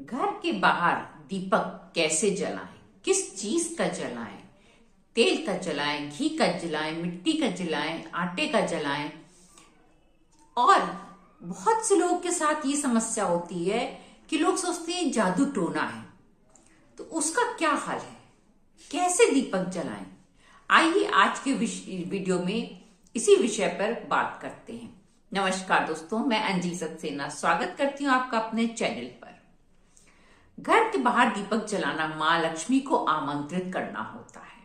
घर के बाहर दीपक कैसे जलाएं, किस चीज का जलाएं? तेल का जलाएं, घी का जलाएं, मिट्टी का जलाएं, आटे का जलाएं। और बहुत से लोगों के साथ ये समस्या होती है कि लोग सोचते हैं जादू टोना है, तो उसका क्या हल है, कैसे दीपक जलाएं? आइए आज के वीडियो में इसी विषय पर बात करते हैं। नमस्कार दोस्तों, मैं अंजी सक्सेना स्वागत करती हूँ आपका अपने चैनल पर। घर के बाहर दीपक जलाना माँ लक्ष्मी को आमंत्रित करना होता है।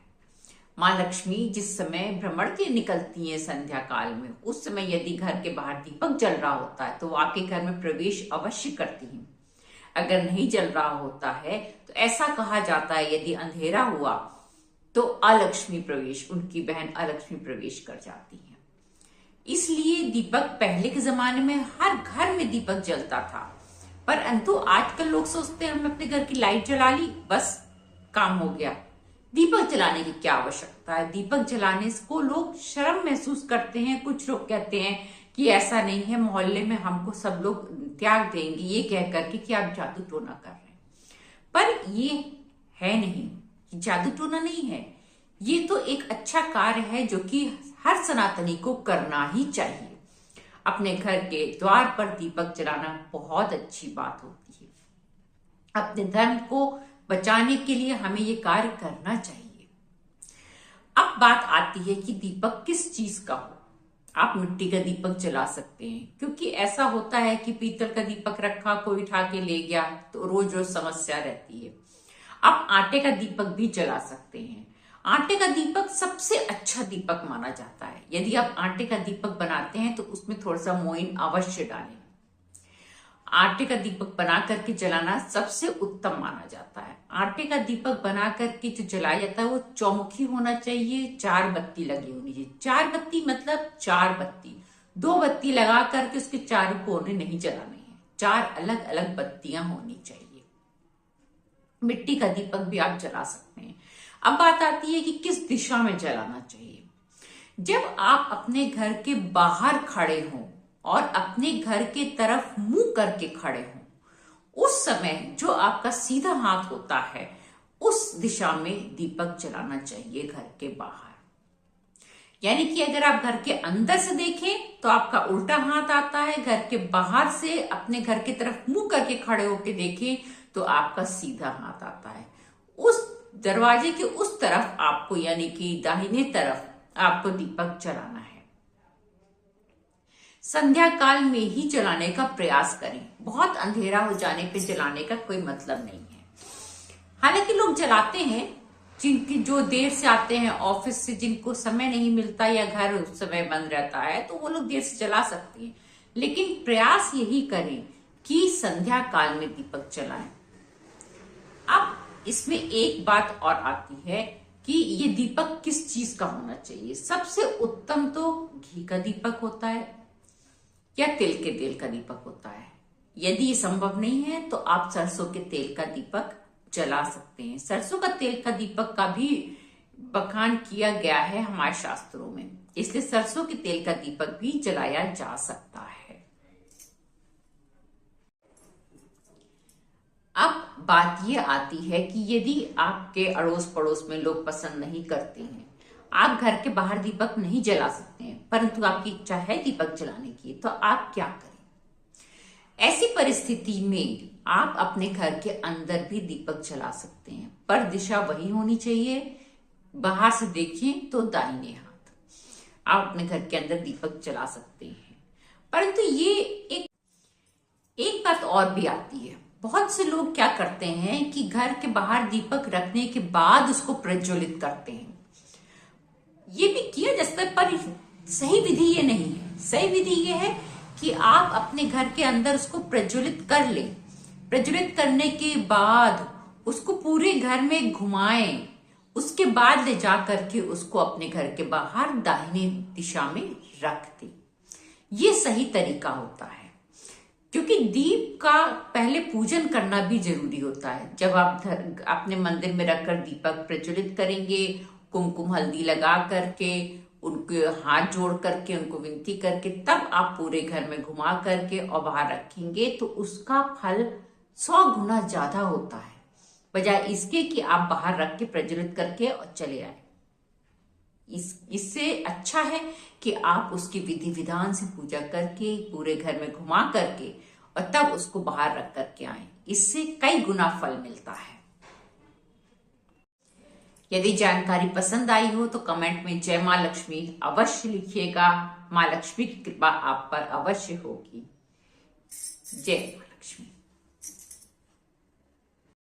माँ लक्ष्मी जिस समय भ्रमण के निकलती हैं संध्या काल में, उस समय यदि घर के बाहर दीपक जल रहा होता है तो वो आपके घर में प्रवेश अवश्य करती हैं। अगर नहीं जल रहा होता है तो ऐसा कहा जाता है यदि अंधेरा हुआ तो अलक्ष्मी प्रवेश, उनकी बहन अलक्ष्मी प्रवेश कर जाती है। इसलिए दीपक पहले के जमाने में हर घर में दीपक जलता था, परंतु आजकल लोग सोचते हैं हमने अपने घर की लाइट जला ली, बस काम हो गया। दीपक जलाने की क्या आवश्यकता है? दीपक जलाने को लोग शर्म महसूस करते हैं। कुछ लोग कहते हैं कि ऐसा नहीं है, मोहल्ले में हमको सब लोग त्याग देंगे, ये कह करके कि आप जादू टोना कर रहे हैं। पर ये है नहीं, जादू टोना नहीं है, ये तो एक अच्छा कार्य है जो कि हर सनातनी को करना ही चाहिए। अपने घर के द्वार पर दीपक जलाना बहुत अच्छी बात होती है। अपने धर्म को बचाने के लिए हमें ये कार्य करना चाहिए। अब बात आती है कि दीपक किस चीज का हो। आप मिट्टी का दीपक जला सकते हैं, क्योंकि ऐसा होता है कि पीतल का दीपक रखा, कोई उठा के ले गया तो रोज रोज समस्या रहती है। आप आटे का दीपक भी जला सकते हैं। आटे का दीपक सबसे अच्छा दीपक माना जाता है। यदि आप आटे का दीपक बनाते हैं तो उसमें थोड़ा सा मोइन अवश्य डालें। आटे का दीपक बना करके जलाना सबसे उत्तम माना जाता है। आटे का दीपक बना करके जो जलाया जाता है वो चौमुखी होना चाहिए, 4 बत्ती लगी होनी चाहिए। 4 बत्ती मतलब 4 बत्ती, 2 बत्ती लगा करके उसके चारों कोने नहीं जलाने हैं, 4 अलग अलग बत्तियां होनी चाहिए। मिट्टी का दीपक भी आप जला सकते हैं। अब बात आती है कि किस दिशा में जलाना चाहिए। जब आप अपने घर के बाहर खड़े हों और अपने घर के तरफ मुंह करके खड़े हों, उस समय जो आपका सीधा हाथ होता है उस दिशा में दीपक जलाना चाहिए घर के बाहर। यानी कि अगर आप घर के अंदर से देखें तो आपका उल्टा हाथ आता है, घर के बाहर से अपने घर की तरफ मुंह करके खड़े होकर देखें तो आपका सीधा हाथ आता है। उस दरवाजे के उस तरफ आपको, यानी कि दाहिने तरफ आपको दीपक जलाना है। संध्या काल में ही जलाने का प्रयास करें। बहुत अंधेरा हो जाने पे जलाने का कोई मतलब नहीं है। हालांकि लोग जलाते हैं, जिनकी जो देर से आते हैं ऑफिस से, जिनको समय नहीं मिलता या घर उस समय बंद रहता है, तो वो लोग देर से जला सकते हैं। लेकिन प्रयास यही करें कि संध्या काल में दीपक जलाएं। अब इसमें एक बात और आती है कि ये दीपक किस चीज का होना चाहिए। सबसे उत्तम तो घी का दीपक होता है या तिल के तेल का दीपक होता है। यदि ये संभव नहीं है तो आप सरसों के तेल का दीपक जला सकते हैं। सरसों का तेल का दीपक का भी बखान किया गया है हमारे शास्त्रों में, इसलिए सरसों के तेल का दीपक भी जलाया जा सकता है। अब बात ये आती है कि यदि आपके अड़ोस पड़ोस में लोग पसंद नहीं करते हैं, आप घर के बाहर दीपक नहीं जला सकते हैं, परंतु आपकी इच्छा है दीपक जलाने की, तो आप क्या करें? ऐसी परिस्थिति में आप अपने घर के अंदर भी दीपक जला सकते हैं, पर दिशा वही होनी चाहिए, बाहर से देखें तो दाहिने हाथ। आप अपने घर के अंदर दीपक जला सकते हैं, परंतु ये एक बात और भी आती है। बहुत से लोग क्या करते हैं कि घर के बाहर दीपक रखने के बाद उसको प्रज्वलित करते हैं। ये भी किया जा सकता है, पर सही विधि ये नहीं है। सही विधि ये है कि आप अपने घर के अंदर उसको प्रज्वलित कर लें। प्रज्वलित करने के बाद उसको पूरे घर में घुमाएं, उसके बाद ले जा करके उसको अपने घर के बाहर दाहिने दिशा में रख दें। ये सही तरीका होता है, क्योंकि दीप का पहले पूजन करना भी जरूरी होता है। जब आप अपने मंदिर में रखकर दीपक प्रज्वलित करेंगे, कुमकुम हल्दी लगा करके, उनके हाथ जोड़ करके, उनको विनती करके, तब आप पूरे घर में घुमा करके और बाहर रखेंगे तो उसका फल 100 गुना ज्यादा होता है, बजाय इसके कि आप बाहर रख के प्रज्वलित करके और चले आए। इससे अच्छा है कि आप उसकी विधि विधान से पूजा करके पूरे घर में घुमा करके और तब उसको बाहर रख करके आए। इससे कई गुना फल मिलता है। यदि जानकारी पसंद आई हो तो कमेंट में जय मां लक्ष्मी अवश्य लिखिएगा। मां लक्ष्मी की कृपा आप पर अवश्य होगी। जय मां लक्ष्मी।